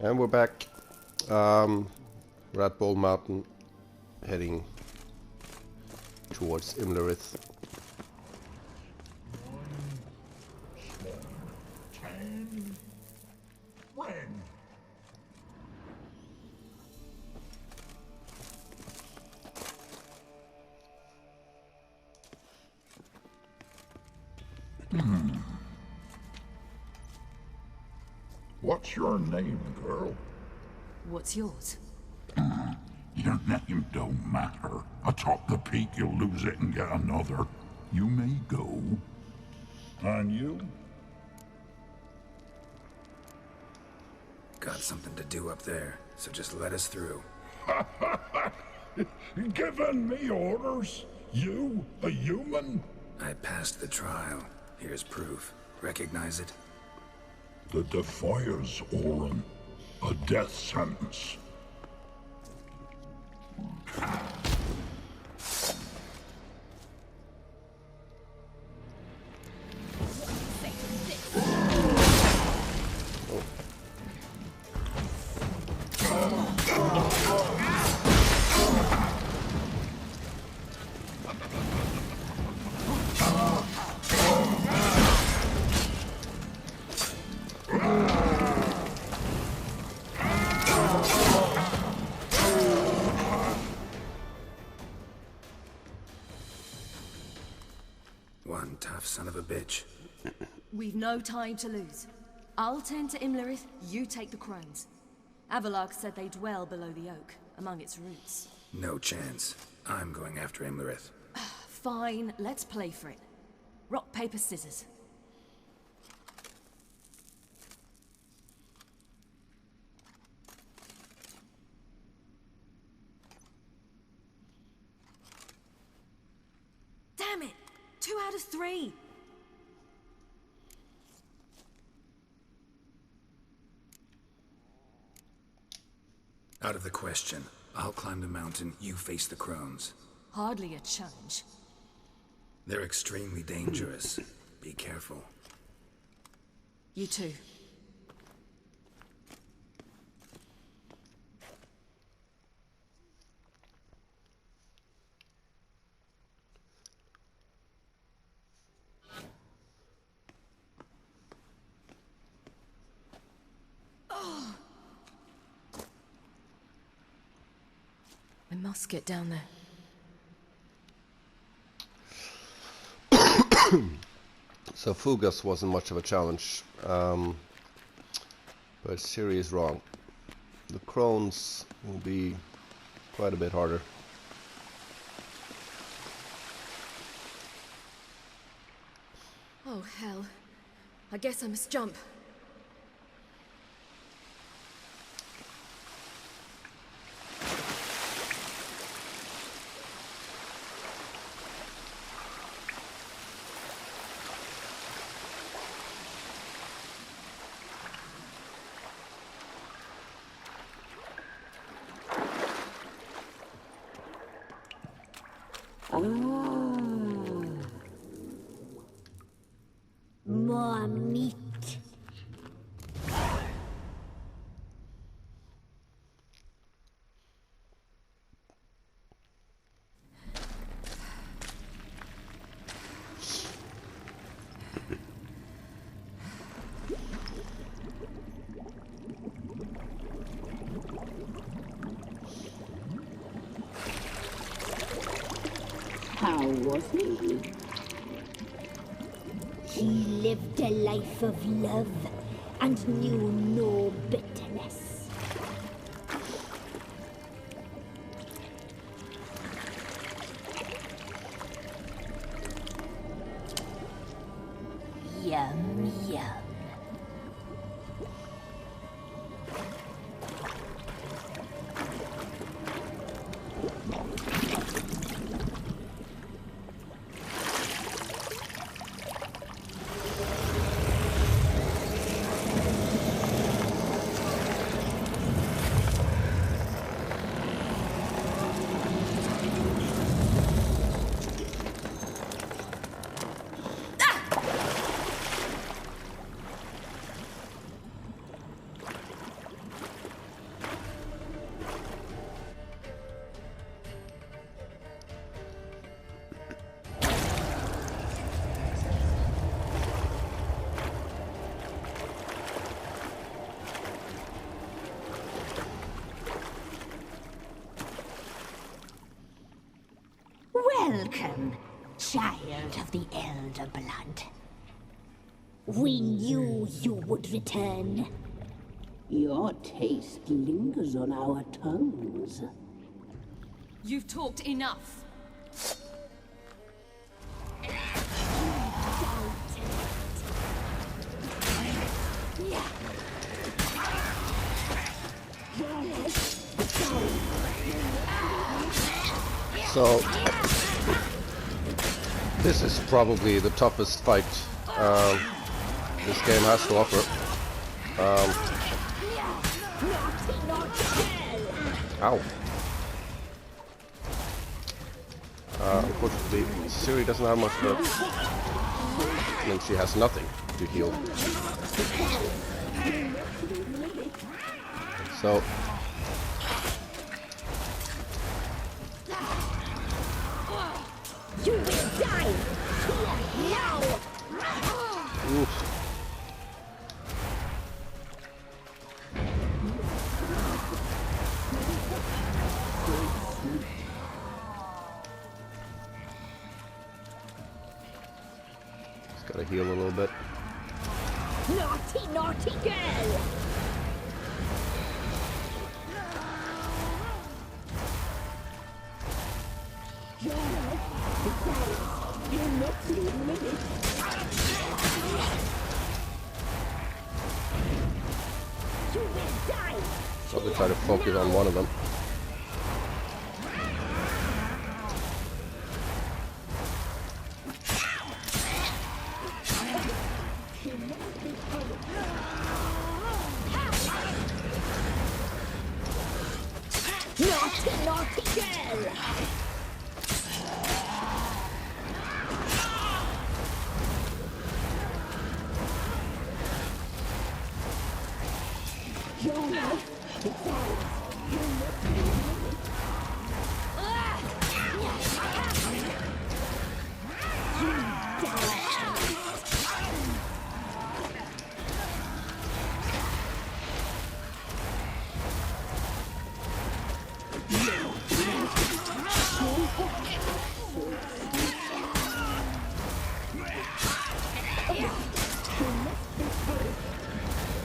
And we're back. We're at Bald Mountain, heading towards Imlerith. What's your name, girl? What's yours? Your name don't matter. Atop the peak, you'll lose it and get another. You may go. And you? Got something to do up there, so just let us through. Giving me orders? You, a human? I passed the trial. Here's proof. Recognize it? The Defier's Orin. A death sentence. One tough son of a bitch. We've no time to lose. I'll tend to Imlerith, you take the Crones. Avalark said they dwell below the oak, among its roots. No chance. I'm going after Imlerith. Fine, let's play for it. Rock, paper, scissors. Damn it! 2 out of 3! Out of the question. I'll climb the mountain, you face the Crones. Hardly a challenge. They're extremely dangerous. Be careful. You too. I must get down there. So Fugas wasn't much of a challenge, but Ciri is wrong. The Crones will be quite a bit harder. Oh hell. I guess I must jump. More meat. How was he? He lived a life of love and knew no bitterness. Yum, yum. Welcome, child of the Elder Blood. We knew you would return. Your taste lingers on our tongues. You've talked enough. So, this is probably the toughest fight this game has to offer. Ow. Unfortunately, Ciri doesn't have much of I mean, she has nothing to heal. So... You will die now! Oof. Just gotta heal a little bit. Naughty, naughty girl! Probably try to focus on one of them. Naughty, naughty girl!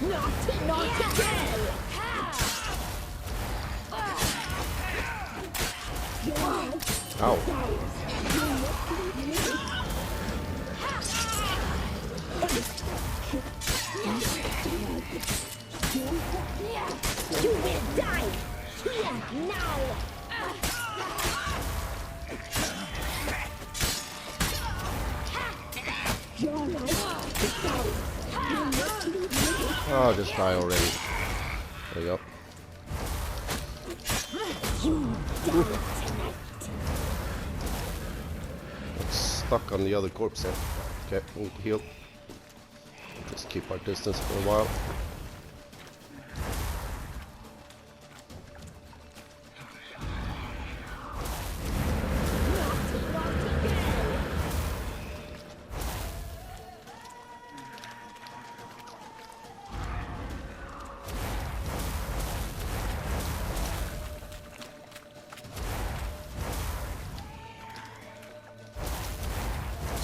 Naughty, naughty girl! Ow. You will die here now! Oh, just die already. There you go. It's stuck on the other corpse there. Okay, we'll heal. Just keep our distance for a while.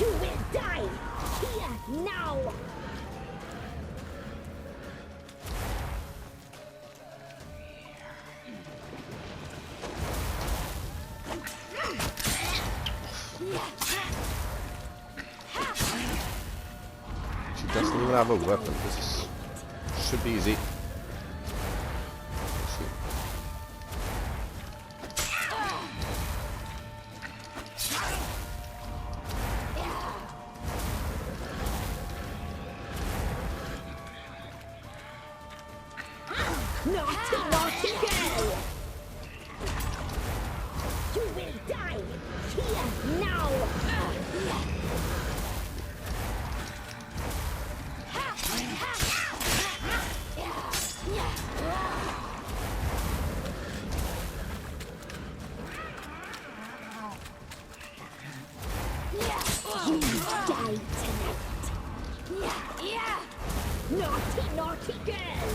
You will die here now! She doesn't even have a weapon. This should be easy. Let's see. Naughty, naughty girl! You will die here now! You die tonight! Naughty, naughty girl!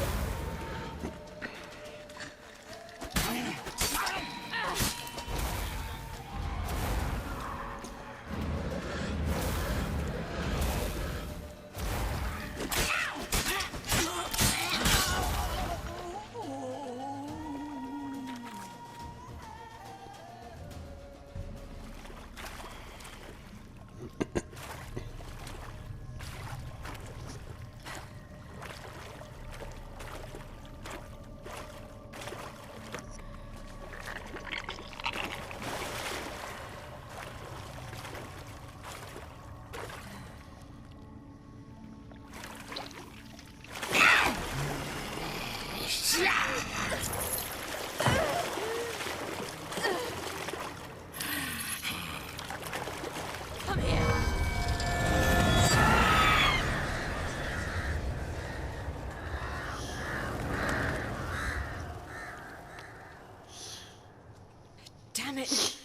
Damn it!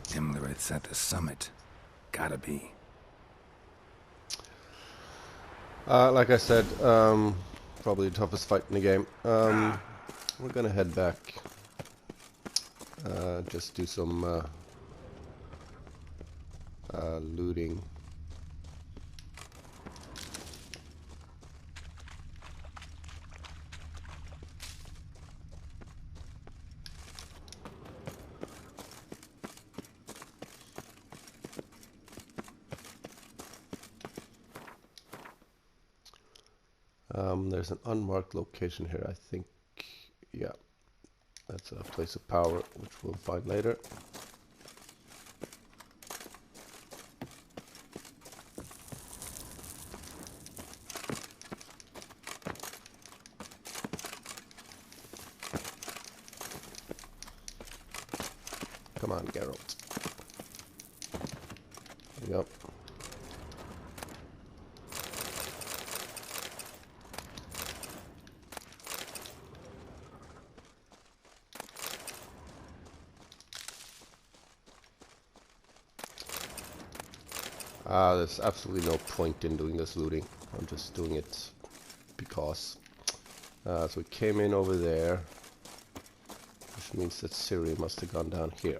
Imlerith's at the summit. Gotta be. Like I said, probably the toughest fight in the game. We're gonna head back. Just do some looting. There's an unmarked location here, I think. Yeah, that's a place of power, which we'll find later. Come on, Geralt. There you go. There's absolutely no point in doing this looting. I'm just doing it because. So we came in over there, which means that Ciri must have gone down here.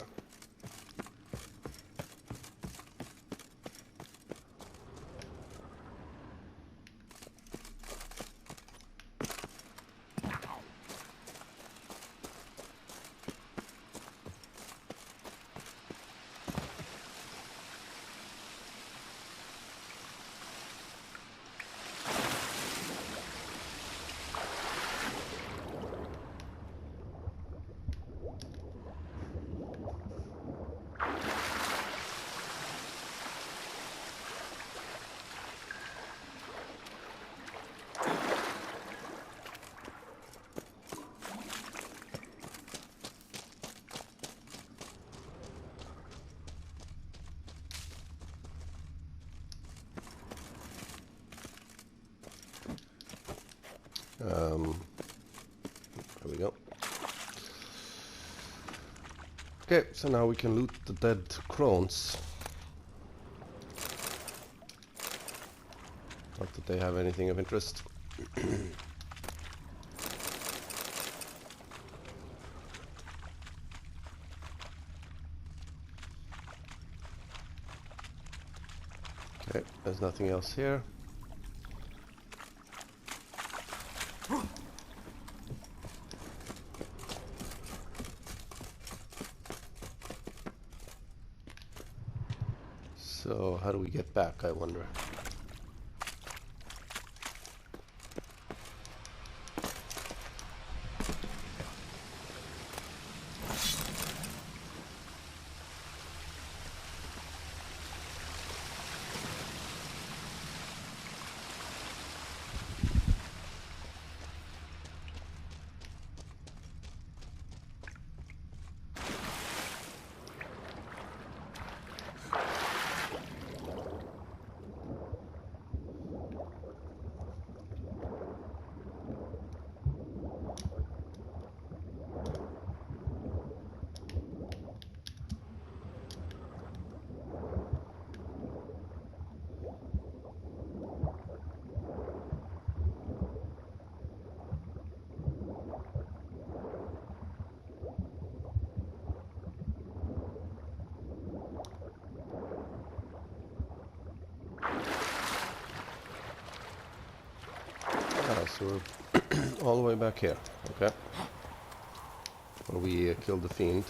There we go. Okay, so now we can loot the dead Crones. Not that they have anything of interest. Okay, there's nothing else here. So how do we get back, I wonder? So we're all the way back here, okay? Where we killed the fiend.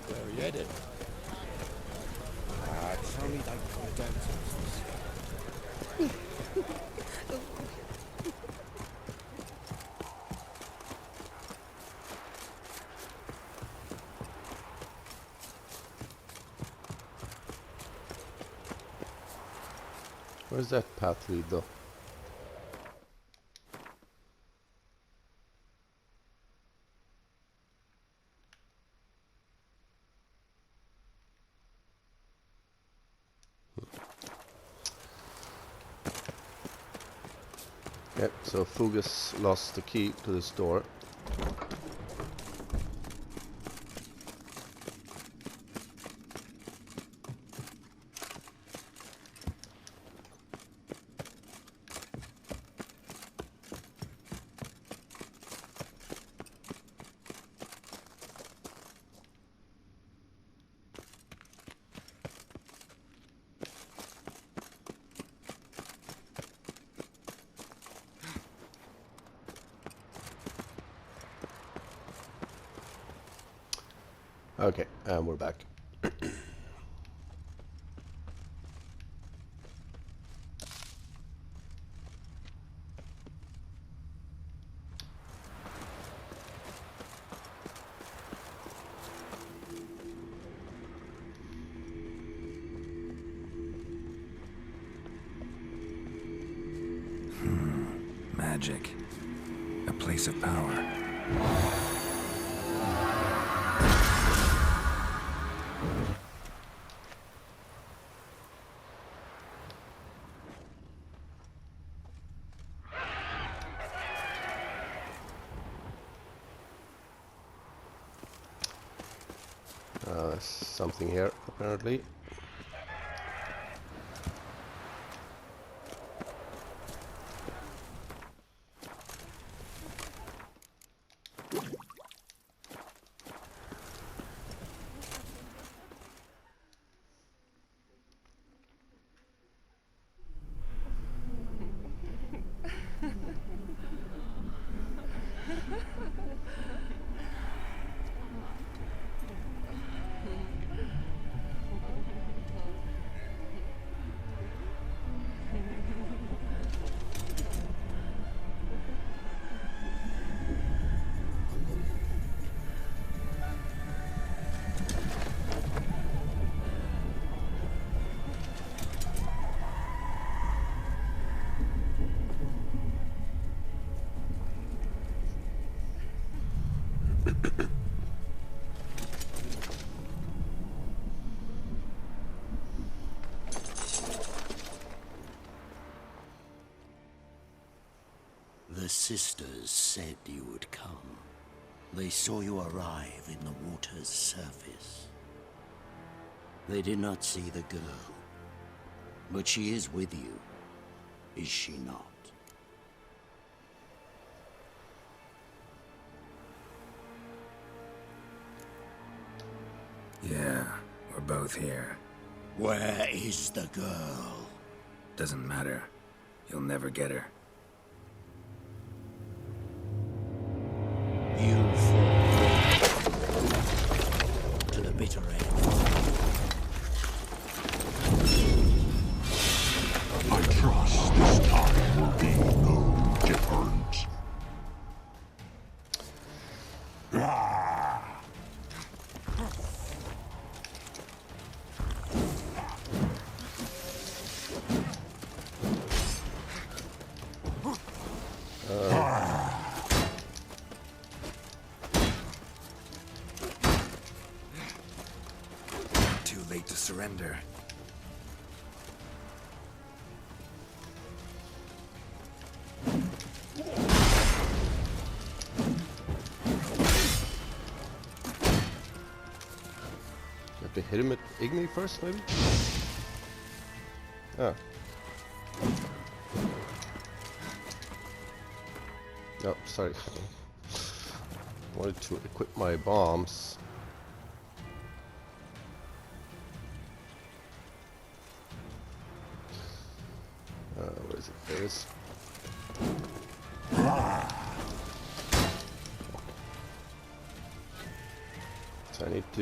Where are you headed? Tell me they come down to us. Where's that path lead though? Yep, so Fugus lost the key to this door. Okay, and we're back. Magic. A place of power. There's something here, apparently. The sisters said you would come. They saw you arrive in the water's surface. They did not see the girl. But she is with you, is she not? Yeah, we're both here. Where is the girl? Doesn't matter. You'll never get her. You fall to the bitter end. I trust this time will be no different. Too late to surrender. Have to hit him at Igni first, maybe? Ah. No, sorry. Wanted to equip my bombs. Where is it? There it is. So I need to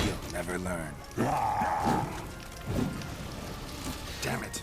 You'll never learn. Damn it.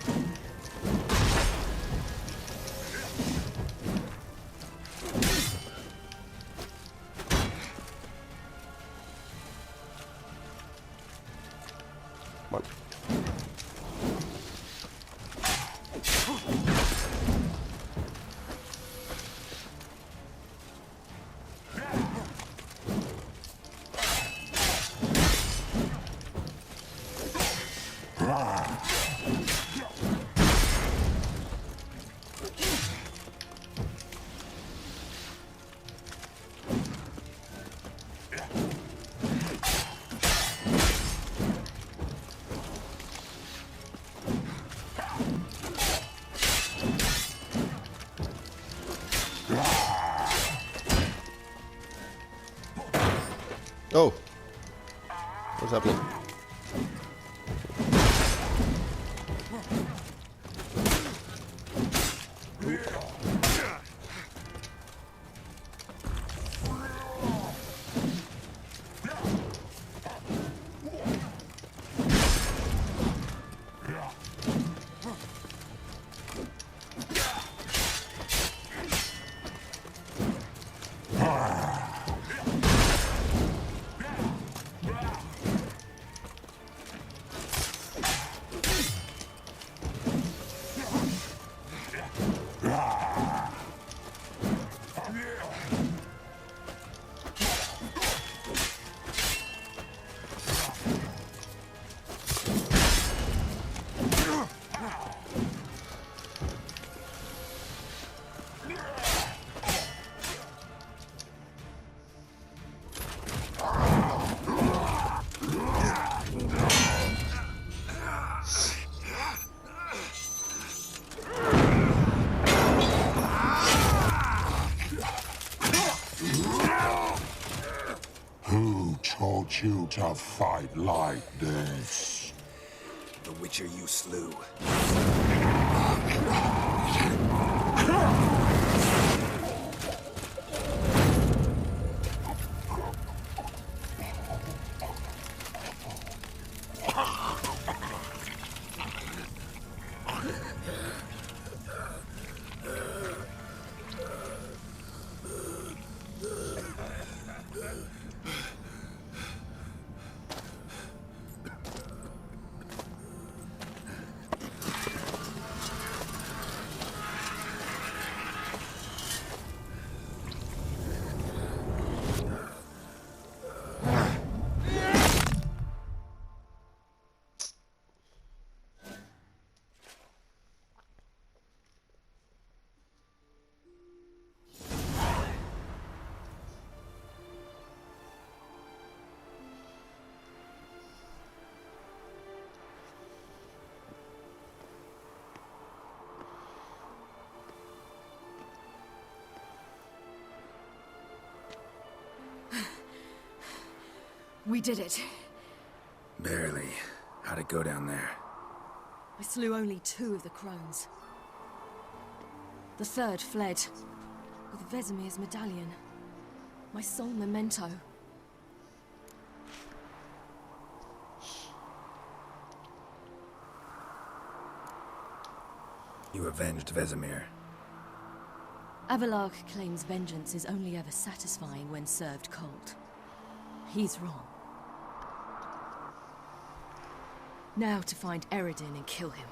Oh! What's happening? Who taught you to fight like this? The Witcher you slew. We did it. Barely. How'd it go down there? I slew only 2 of the Crones. The third fled, with Vesemir's medallion. My sole memento. You avenged Vesemir. Avallac'h claims vengeance is only ever satisfying when served cold. He's wrong. Now to find Eredin and kill him.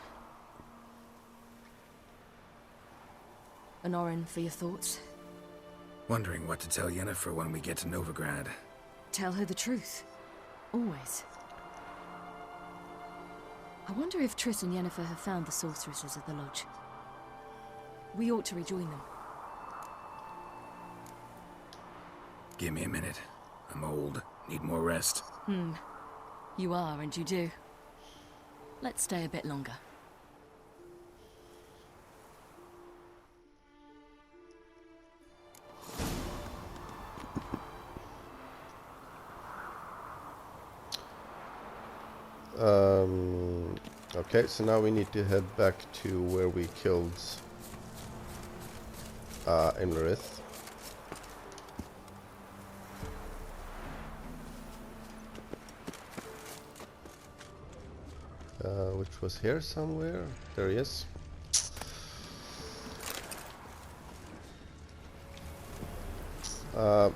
Anorin, for your thoughts? Wondering what to tell Yennefer when we get to Novigrad. Tell her the truth. Always. I wonder if Triss and Yennefer have found the sorceresses at the lodge. We ought to rejoin them. Give me a minute. I'm old. Need more rest. You are, and you do. Let's stay a bit longer. Okay, so now we need to head back to where we killed Imlerith. Which was here somewhere. There he is.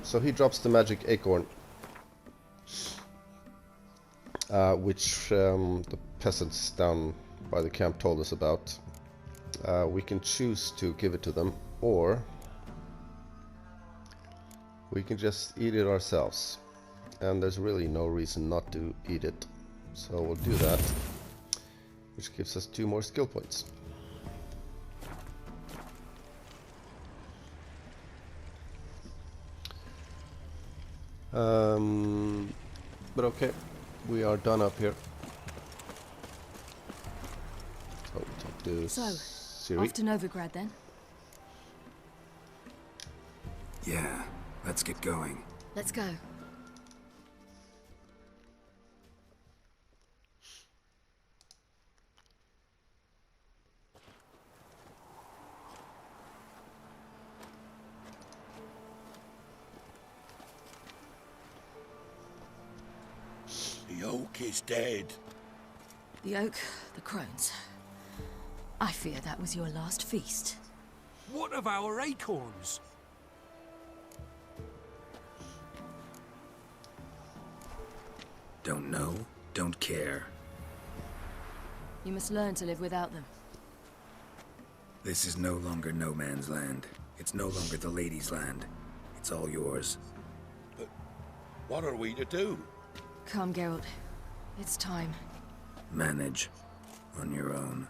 So he drops the magic acorn, which the peasants down by the camp told us about. We can choose to give it to them, or we can just eat it ourselves. And there's really no reason not to eat it. So we'll do that, which gives us 2 more skill points. But okay, we are done up here. So talk to Ciri. Off to Novigrad then? Yeah, let's get going. Let's go. is dead. The oak, the crones. I fear that was your last feast. What of our acorns? Don't know, don't care. You must learn to live without them. This is no longer no man's land. It's no longer the lady's land. It's all yours. But what are we to do? Come, Geralt. It's time. Manage. On your own.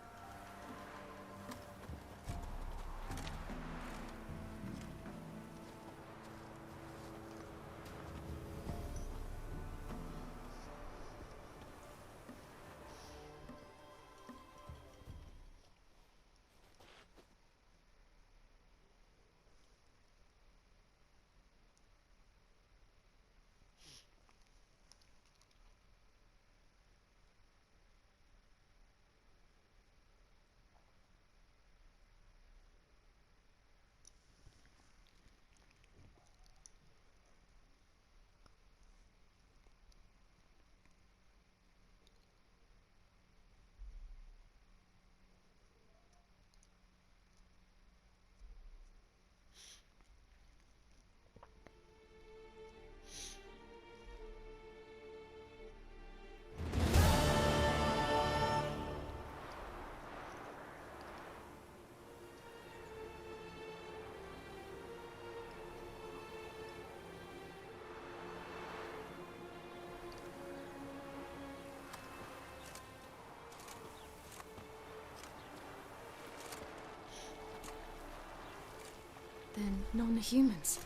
Then non-humans.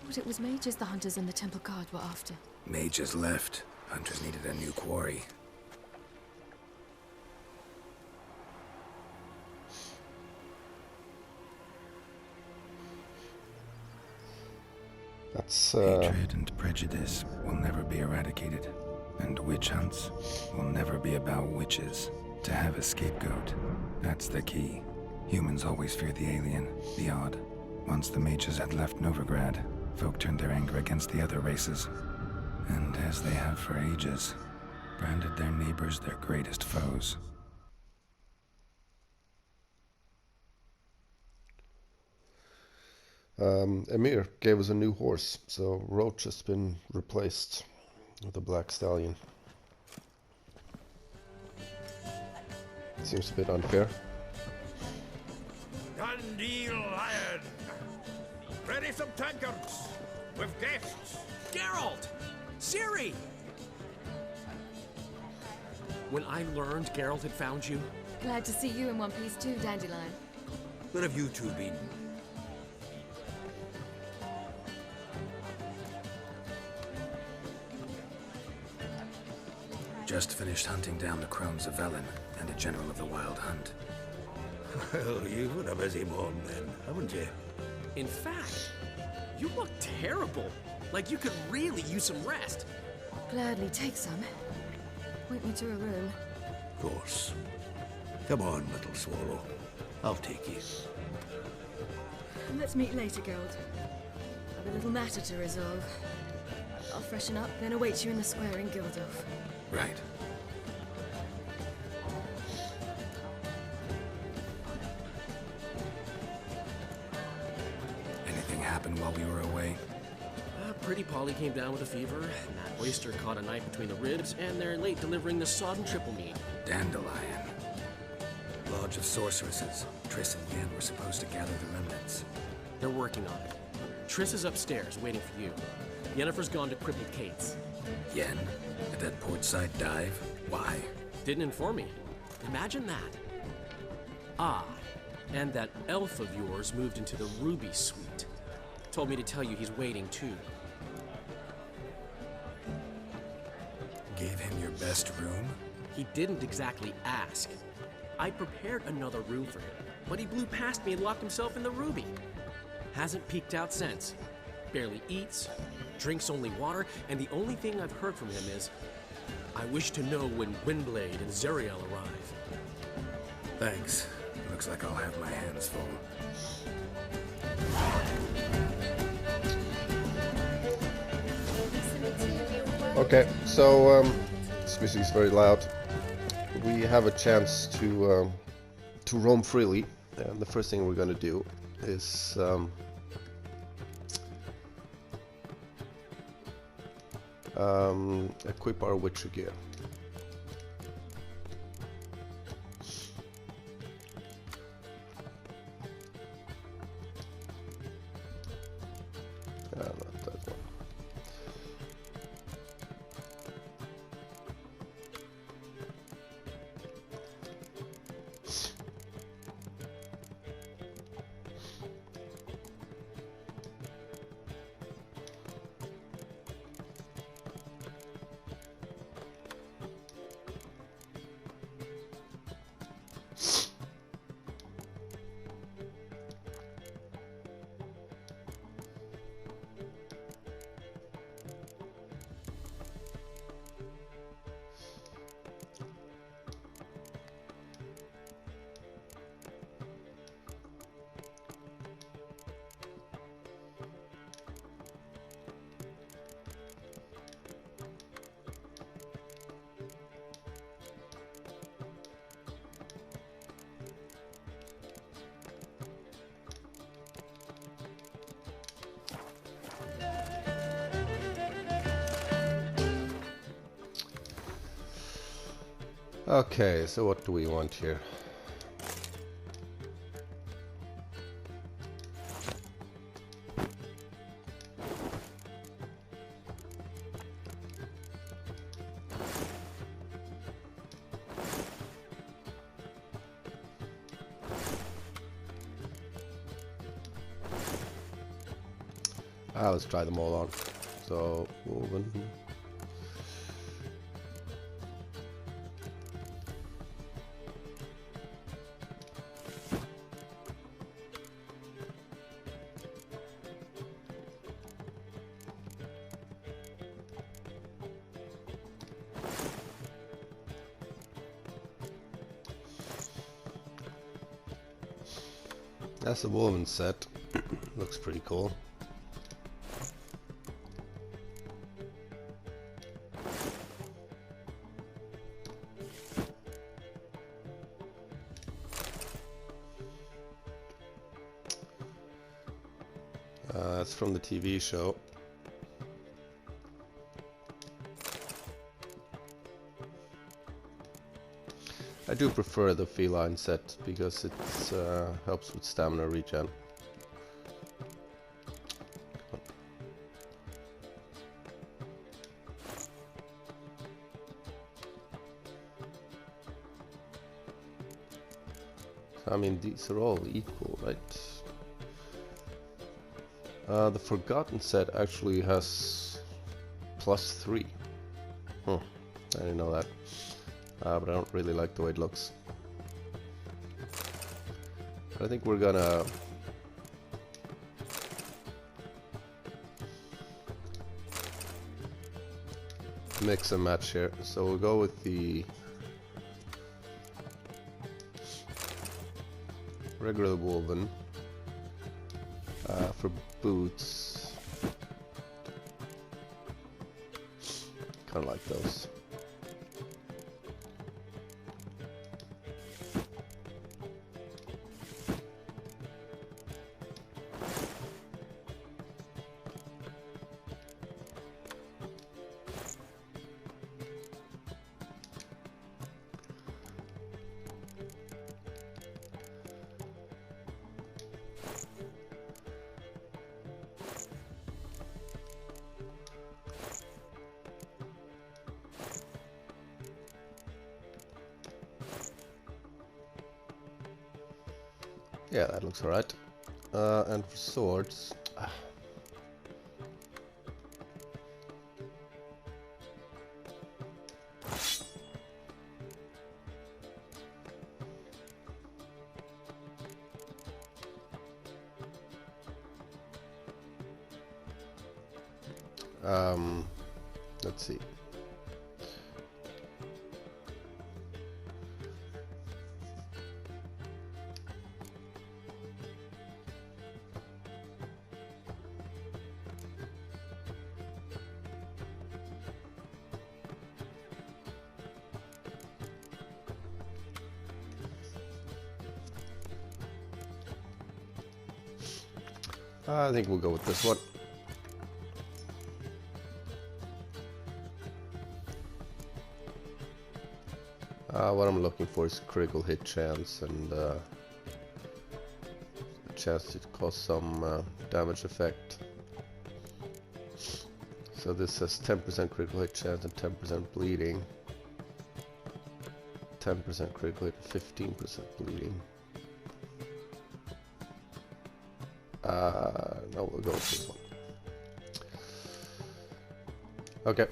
Thought it was mages the hunters and the temple guard were after. Mages left. Hunters needed a new quarry. That's Hatred and prejudice will never be eradicated. And witch hunts will never be about witches. To have a scapegoat, that's the key. Humans always fear the alien, the odd. Once the mages had left Novigrad, folk turned their anger against the other races. And as they have for ages, branded their neighbors their greatest foes. Emir gave us a new horse, so Roach has been replaced with a black stallion. Seems a bit unfair. Dundee Lion! Ready some tankards! With guests! Geralt! Ciri! When I learned Geralt had found you... Glad to see you in one piece too, Dandelion. Where have you two been? Just finished hunting down the Crones of Velen and a general of the Wild Hunt. Well, you've had a busy morning then, haven't you? In fact, you look terrible. Like you could really use some rest. Gladly take some. Point me to a room. Of course. Come on, little swallow. I'll take you. Let's meet later, Geralt. I've a little matter to resolve. I'll freshen up, then await you in the square in Gildorf. Right. Anything happened while we were away? Pretty Polly came down with a fever. Matt Oyster caught a knife between the ribs, and they're late delivering the sodden triple meat. Dandelion. Lodge of Sorceresses. Triss and Yen were supposed to gather the remnants. They're working on it. Triss is upstairs, waiting for you. Yennefer's gone to Crippled Kate's. Yen? At that portside dive? Why? Didn't inform me. Imagine that. Ah, and that elf of yours moved into the Ruby Suite. Told me to tell you he's waiting too. Gave him your best room? He didn't exactly ask. I prepared another room for him, but he blew past me and locked himself in the Ruby. Hasn't peeked out since. Barely eats, drinks only water, and the only thing I've heard from him is, I wish to know when Windblade and Zeriel arrive. Thanks. Looks like I'll have my hands full. Okay, so This music is very loud. We have a chance to roam freely, and the first thing we're gonna do is equip our Witcher gear. Not that one. Okay, so what do we want here? Let's try them all on. So, woven. That's the woven set. Looks pretty cool. That's from the TV show. I do prefer the feline set because it helps with stamina regen. I mean, these are all equal, right? The Forgotten set actually has +3. I didn't know that. But I don't really like the way it looks. But I think we're gonna mix and match here. So we'll go with the regular woven for boots. Kind of like those. Yeah, that looks alright. And for swords... let's see. I think we'll go with this one. What I'm looking for is critical hit chance and a chance to cause some damage effect. So this has 10% critical hit chance and 10% bleeding. 10% critical hit, 15% bleeding. No, we'll go with this one. Okay.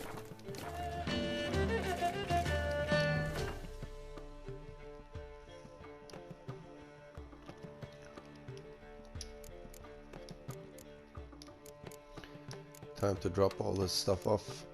Time to drop all this stuff off.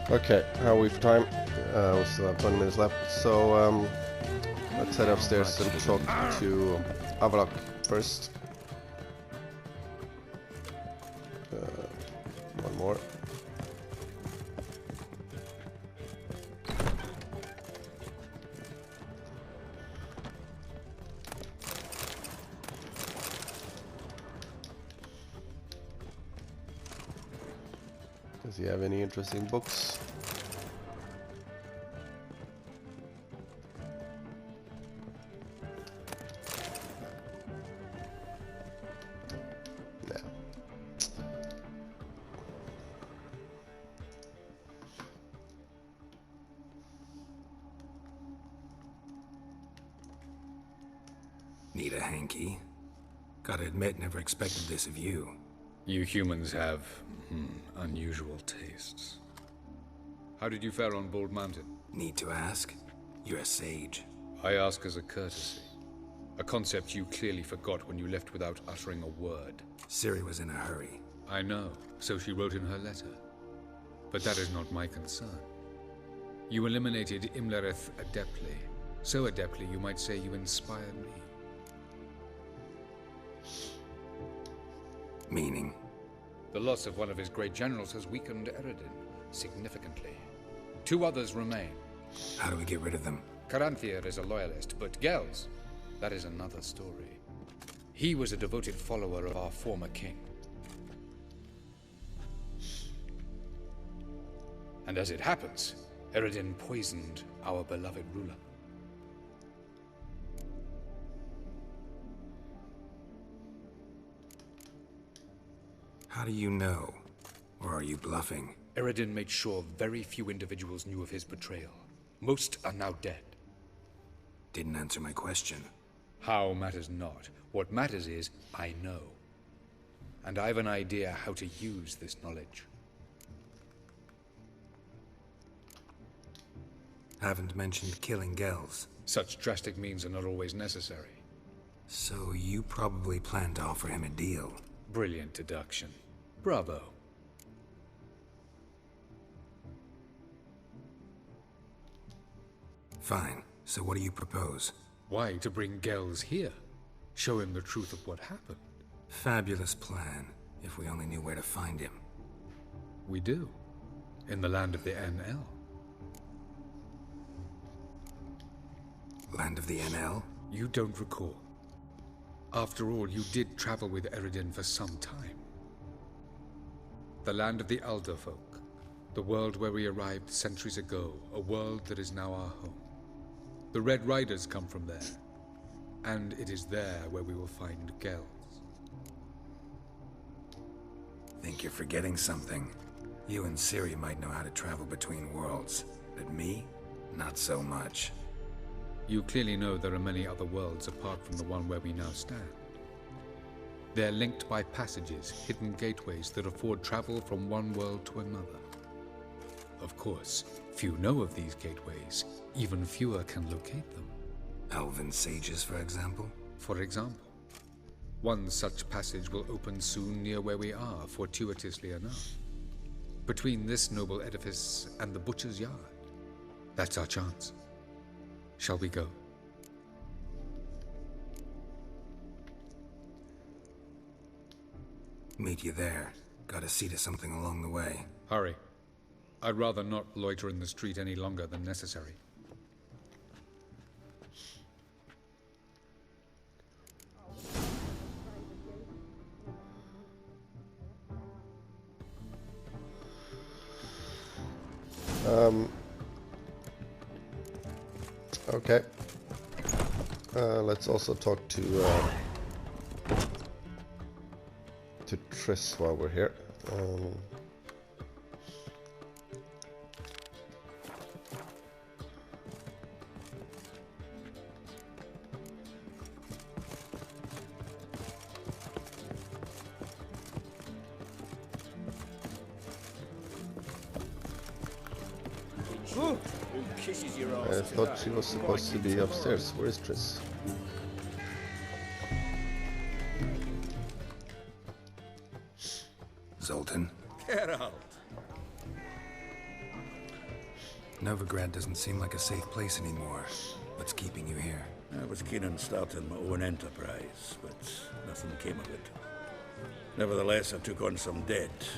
Okay, how are we for time? We still have 20 minutes left, so let's head upstairs and talk to Avalok first. One more. Does he have any interesting books? No. Need a hanky? Gotta admit, never expected this of you. You humans have unusual tastes. How did you fare on Bald Mountain? Need to ask? You're a sage. I ask as a courtesy. A concept you clearly forgot when you left without uttering a word. Ciri was in a hurry. I know, so she wrote in her letter. But that is not my concern. You eliminated Imlerith adeptly. So adeptly you might say you inspired me. Meaning? The loss of one of his great generals has weakened Eredin significantly. 2 others remain. How do we get rid of them? Caranthir is a loyalist, but Gels, that is another story. He was a devoted follower of our former king. And as it happens, Eredin poisoned our beloved ruler. How do you know? Or are you bluffing? Eredin made sure very few individuals knew of his betrayal. Most are now dead. Didn't answer my question. How matters not. What matters is, I know. And I've an idea how to use this knowledge. Haven't mentioned killing Gels. Such drastic means are not always necessary. So you probably plan to offer him a deal. Brilliant deduction. Bravo. Fine. So what do you propose? Why, to bring Gels here. Show him the truth of what happened. Fabulous plan, if we only knew where to find him. We do. In the land of the NL. Land of the NL? You don't recall. After all, you did travel with Eredin for some time. The land of the Alder folk. The world where we arrived centuries ago. A world that is now our home. The Red Riders come from there. And it is there where we will find Gels. Think you're forgetting something. You and Ciri might know how to travel between worlds. But me? Not so much. You clearly know there are many other worlds apart from the one where we now stand. They're linked by passages, hidden gateways that afford travel from one world to another. Of course, few know of these gateways. Even fewer can locate them. Elven sages, for example? For example. One such passage will open soon near where we are, fortuitously enough. Between this noble edifice and the butcher's yard. That's our chance. Shall we go? Meet you there. Gotta see to something along the way. Hurry. I'd rather not loiter in the street any longer than necessary. Okay. Let's also talk to Triss while we're here. I thought she was supposed to be upstairs. Where is Triss? Zoltan? Geralt! Novigrad doesn't seem like a safe place anymore. What's keeping you here? I was keen on starting my own enterprise, but nothing came of it. Nevertheless, I took on some debt.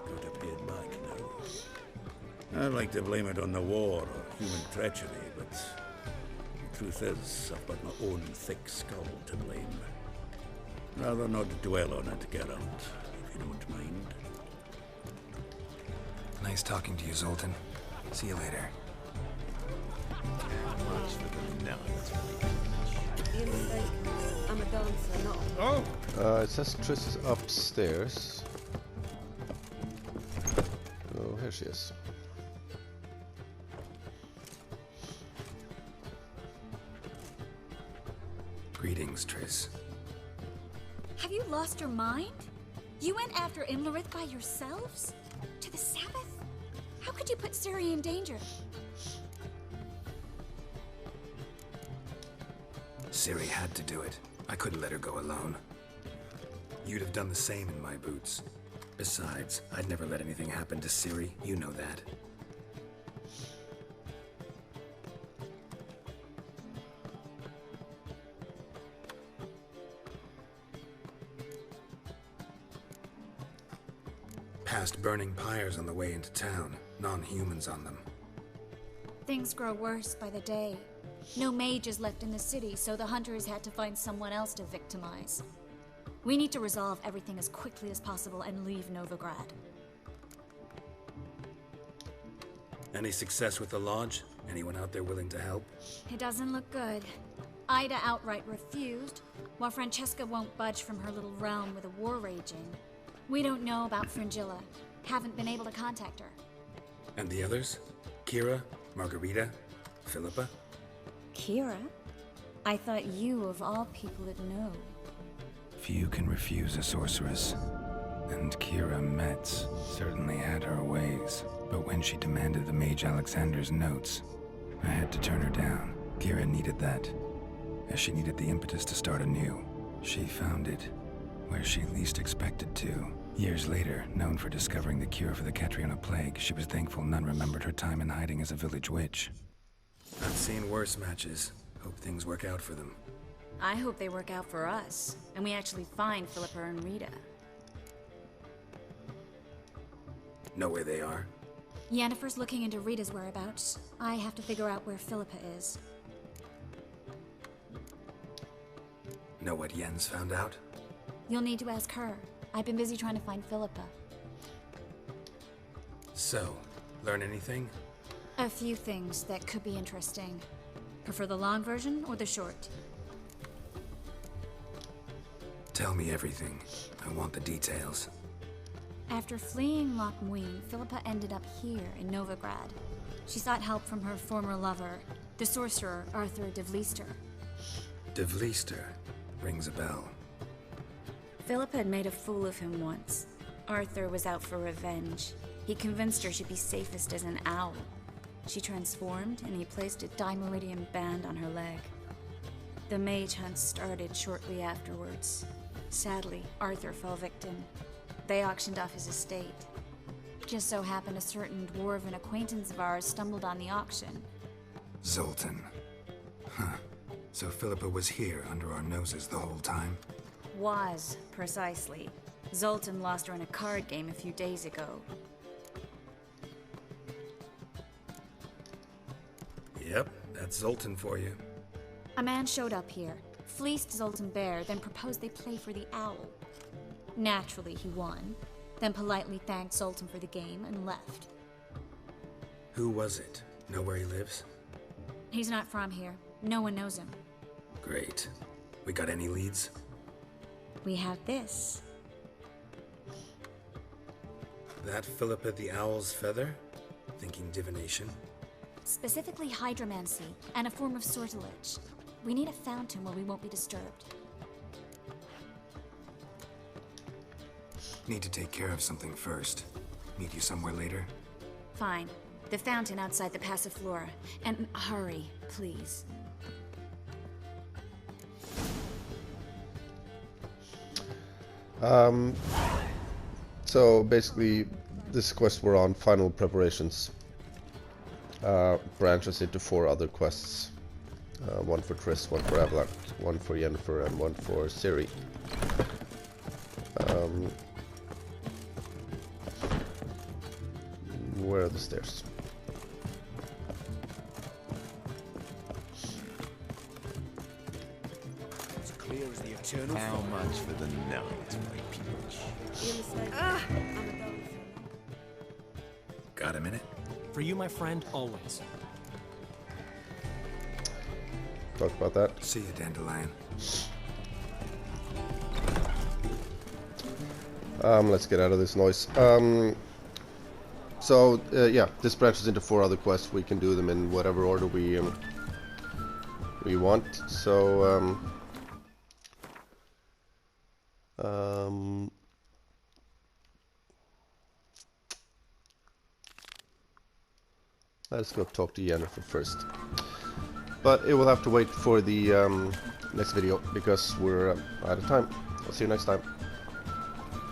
Got to pay it back now. I'd like to blame it on the war or human treachery, but the truth is, I've got my own thick skull to blame. Rather not dwell on it, Geralt, if you don't mind. Nice talking to you, Zoltan. See you later. I'm a dancer, not. Oh! It says Triss is upstairs. Oh, here she is. Greetings, Triss. Have you lost your mind? You went after Imlerith by yourselves? To the Sabbath? How could you put Ciri in danger? Ciri had to do it. I couldn't let her go alone. You'd have done the same in my boots. Besides, I'd never let anything happen to Ciri. You know that. Past burning pyres on the way into town. Non-humans on them. Things grow worse by the day. No mages left in the city, so the hunters had to find someone else to victimize. We need to resolve everything as quickly as possible and leave Novigrad. Any success with the lodge? Anyone out there willing to help? It doesn't look good. Ida outright refused, while Francesca won't budge from her little realm with a war raging. We don't know about Fringilla. Haven't been able to contact her. And the others? Kira? Margarita? Philippa? Kira? I thought you, of all people, would know. Few can refuse a sorceress. And Kira Metz certainly had her ways. But when she demanded the Mage Alexander's notes, I had to turn her down. Kira needed that, as she needed the impetus to start anew. She found it where she least expected to. Years later, known for discovering the cure for the Catriona plague, she was thankful none remembered her time in hiding as a village witch. I've seen worse matches. Hope things work out for them. I hope they work out for us, and we actually find Philippa and Rita. Know where they are? Yennefer's looking into Rita's whereabouts. I have to figure out where Philippa is. Know what Yen's found out? You'll need to ask her. I've been busy trying to find Philippa. So, learn anything? A few things that could be interesting. Prefer the long version or the short? Tell me everything. I want the details. After fleeing Loch Muin, Philippa ended up here in Novigrad. She sought help from her former lover, the sorcerer Arthur de Vlister. De Vlister rings a bell. Philip had made a fool of him once. Arthur was out for revenge. He convinced her she'd be safest as an owl. She transformed, and he placed a dimeridium band on her leg. The mage hunt started shortly afterwards. Sadly, Arthur fell victim. They auctioned off his estate. Just so happened a certain dwarven acquaintance of ours stumbled on the auction. Zoltan. Huh. So Philippa was here under our noses the whole time? Was, precisely. Zoltan lost her in a card game a few days ago. Yep, that's Zoltan for you. A man showed up here, fleeced Zoltan bare, then proposed they play for the owl. Naturally, he won, then politely thanked Zoltan for the game and left. Who was it? Know where he lives? He's not from here. No one knows him. Great. We got any leads? We have this. That Philippa the Owl's feather? Thinking divination? Specifically hydromancy, and a form of sortilege. We need a fountain where we won't be disturbed. Need to take care of something first. Meet you somewhere later? Fine. The fountain outside the Passiflora. And hurry, please. So basically, this quest we're on, final preparations, branches into 4 other quests. One for Triss, one for Avlak, one for Yennefer, and one for Ciri. Where are the stairs? As clear as the eternal How fire. much for the night, my peach? Got a minute? For you, my friend, always. Talk about that. See you, Dandelion. Let's get out of this noise. Yeah, this branches into 4 other quests. We can do them in whatever order we want. So, let's go talk to Yennefer first. But it will have to wait for the next video because we're out of time. I'll see you next time.